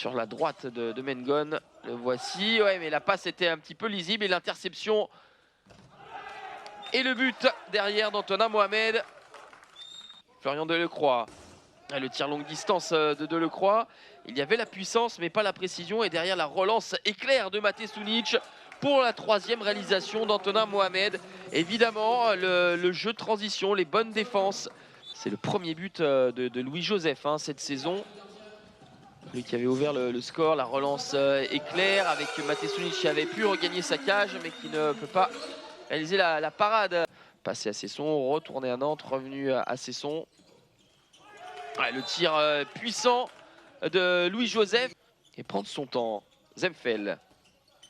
sur la droite de Mengon. Le voici, ouais, mais la passe était un petit peu lisible et l'interception et le but derrière d'Antonin Mohamed. Florian Delecroix, le tir longue distance de Delecroix. Il y avait la puissance mais pas la précision, et derrière la relance éclair de Mate Sunic pour la troisième réalisation d'Antonin Mohamed. Évidemment, le jeu de transition, les bonnes défenses. C'est le premier but de Louis-Joseph cette saison. Lui qui avait ouvert le score, la relance éclair avec Mate Sunic qui avait pu regagner sa cage mais qui ne peut pas réaliser la parade. Passé à Cesson, retourné à Nantes, revenu à Cesson. Ouais, le tir puissant de Louis-Joseph et prendre son temps. Zemfel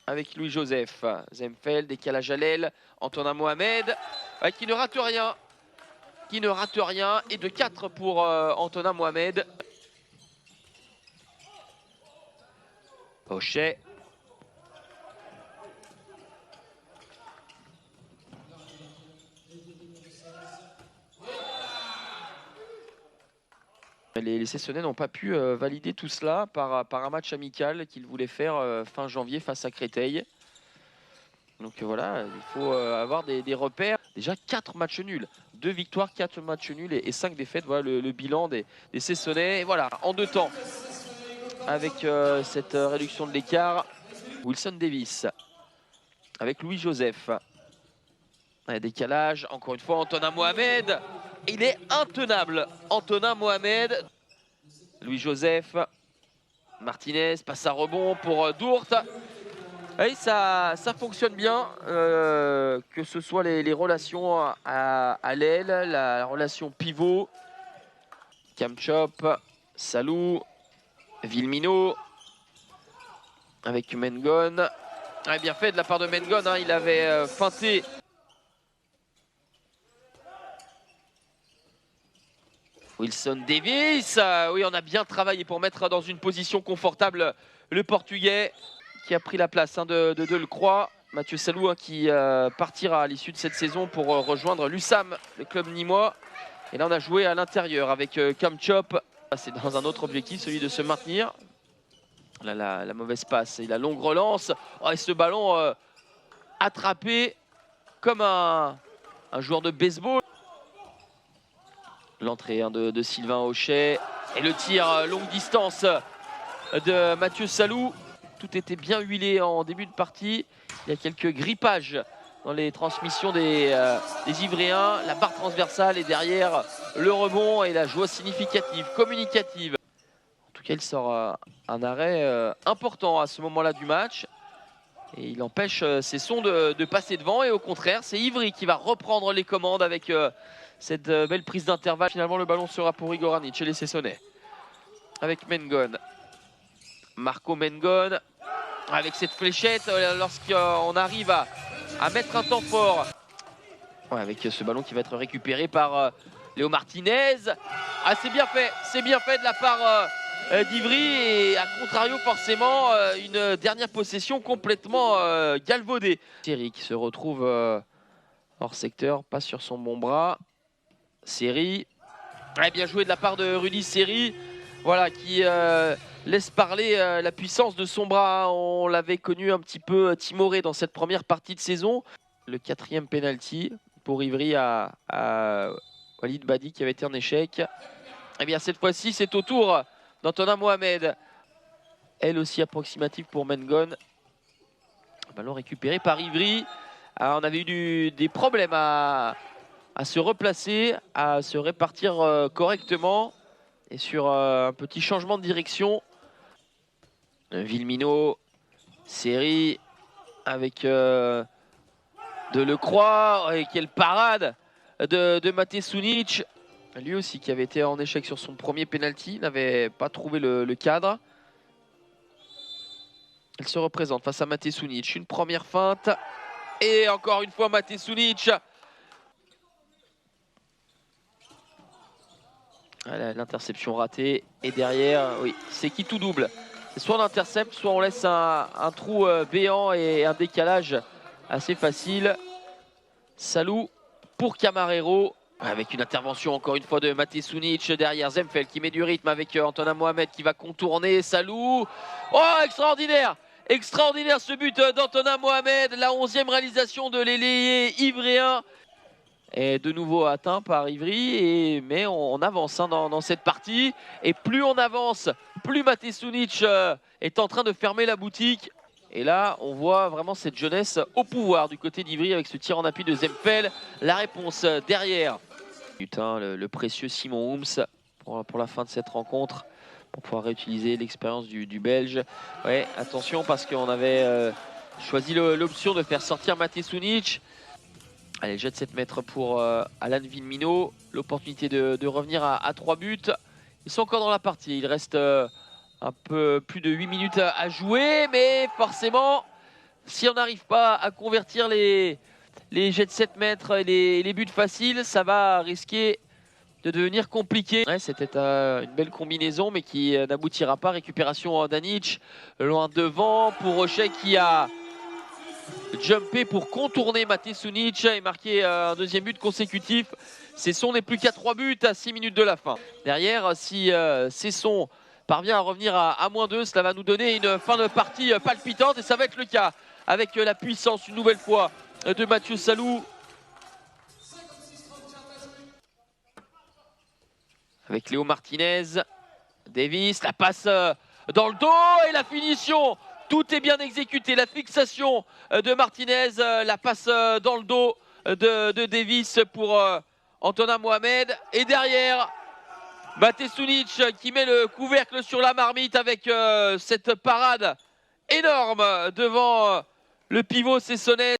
avec Louis-Joseph. Zemfel, décalage à l'aile. Antonin Mohamed qui ne rate rien. Qui ne rate rien. Et de 4 pour Antonin Mohamed. Hochet. Les Cessonnais n'ont pas pu valider tout cela par un match amical qu'ils voulaient faire fin janvier face à Créteil. Donc voilà, il faut avoir des repères. Déjà 4 matchs nuls, 2 victoires, 4 matchs nuls et 5 défaites. Voilà le bilan des Cessonnais. Et voilà, en 2 temps, avec cette réduction de l'écart. Wilson Davis avec Louis-Joseph. Décalage, encore une fois, Antonin Mohamed. Il est intenable, Antonin Mohamed. Louis-Joseph. Martinez passe à rebond pour Dourte. Et ça fonctionne bien, que ce soit les relations à l'aile, la relation pivot. Kamchop, Salou, Vilmino avec Mengon. Bien fait de la part de Mengon, il avait feinté. Wilson Davis, oui, on a bien travaillé pour mettre dans une position confortable le Portugais qui a pris la place de Delecroix. Mathieu Salou qui partira à l'issue de cette saison pour rejoindre l'USAM, le club nîmois. Et là on a joué à l'intérieur avec Kamchop. C'est dans un autre objectif, celui de se maintenir. Là la mauvaise passe et la longue relance. Et ce ballon attrapé comme un joueur de baseball. L'entrée de Sylvain Hochet et le tir longue distance de Mathieu Salou. Tout était bien huilé en début de partie. Il y a quelques grippages dans les transmissions des Ivréens. La barre transversale et derrière le rebond et la joie significative, communicative. En tout cas, il sort un arrêt important à ce moment-là du match. Et il empêche Cesson de passer devant. Et au contraire, c'est Ivry qui va reprendre les commandes avec cette belle prise d'intervalle. Finalement, le ballon sera pour Igor Anic chez les Cessonnais. Avec Mengon. Marco Mengon. Avec cette fléchette, lorsqu'on arrive à mettre un temps fort. Avec ce ballon qui va être récupéré par Léo Martinez. C'est bien fait de la part d'Ivry. Et à contrario, forcément, une dernière possession complètement galvaudée. Série qui se retrouve hors secteur, pas sur son bon bras. Série. Bien joué de la part de Rudy Série. Voilà, qui laisse parler la puissance de son bras. On l'avait connu un petit peu timoré dans cette première partie de saison. Le 4e penalty pour Ivry à Walid Badi qui avait été en échec. Bien cette fois-ci, c'est au tour d'Antonin Mohamed. Elle aussi approximative pour Mengon. Ballon récupéré par Ivry. On avait eu des problèmes à se replacer, à se répartir correctement. Et sur un petit changement de direction, Vilmino, Série avec Delecroix. Et quelle parade de Mate Sunic. Lui aussi qui avait été en échec sur son premier penalty, n'avait pas trouvé le cadre. Elle se représente face à Mate Sunic. Une première feinte. Et encore une fois Mate Sunic. L'interception ratée. Et derrière, oui, c'est qui tout double. Soit on intercepte, soit on laisse un trou béant et un décalage assez facile. Salou pour Camarero. Avec une intervention encore une fois de Mate Sunic derrière Zemfel qui met du rythme avec Antonin Mohamed qui va contourner Salou. Oh, extraordinaire! Extraordinaire ce but d'Antonin Mohamed, la 11e réalisation de l'ailier ivréen. Et de nouveau atteint par Ivry, mais on avance dans cette partie. Et plus on avance, plus Mate Sunic est en train de fermer la boutique. Et là, on voit vraiment cette jeunesse au pouvoir du côté d'Ivry avec ce tir en appui de Zemfel. La réponse derrière. Putain, le précieux Simon Ooms pour la fin de cette rencontre, pour pouvoir réutiliser l'expérience du Belge. Ouais, attention parce qu'on avait choisi l'option de faire sortir Mate Sunic. Allez, jet de 7 mètres pour Alan Villemino. L'opportunité de revenir à 3 buts. Ils sont encore dans la partie. Il reste un peu plus de 8 minutes à jouer. Mais forcément, si on n'arrive pas à convertir les jets de 7 mètres et les buts faciles, ça va risquer de devenir compliqué. Ouais, c'était une belle combinaison, mais qui n'aboutira pas. Récupération d'Anic, loin devant pour Rocher qui a jumpé pour contourner Mate Sunic et marquer un deuxième but consécutif. Cesson n'est plus qu'à 3 buts à 6 minutes de la fin. Derrière, si Cesson parvient à revenir à -2, cela va nous donner une fin de partie palpitante et ça va être le cas avec la puissance une nouvelle fois de Mathieu Salou. Avec Léo Martinez, Davis, la passe dans le dos et la finition. Tout est bien exécuté, la fixation de Martinez, la passe dans le dos de Davis pour Antonin Mohamed. Et derrière, Mate Sunic qui met le couvercle sur la marmite avec cette parade énorme devant le pivot cessonnais.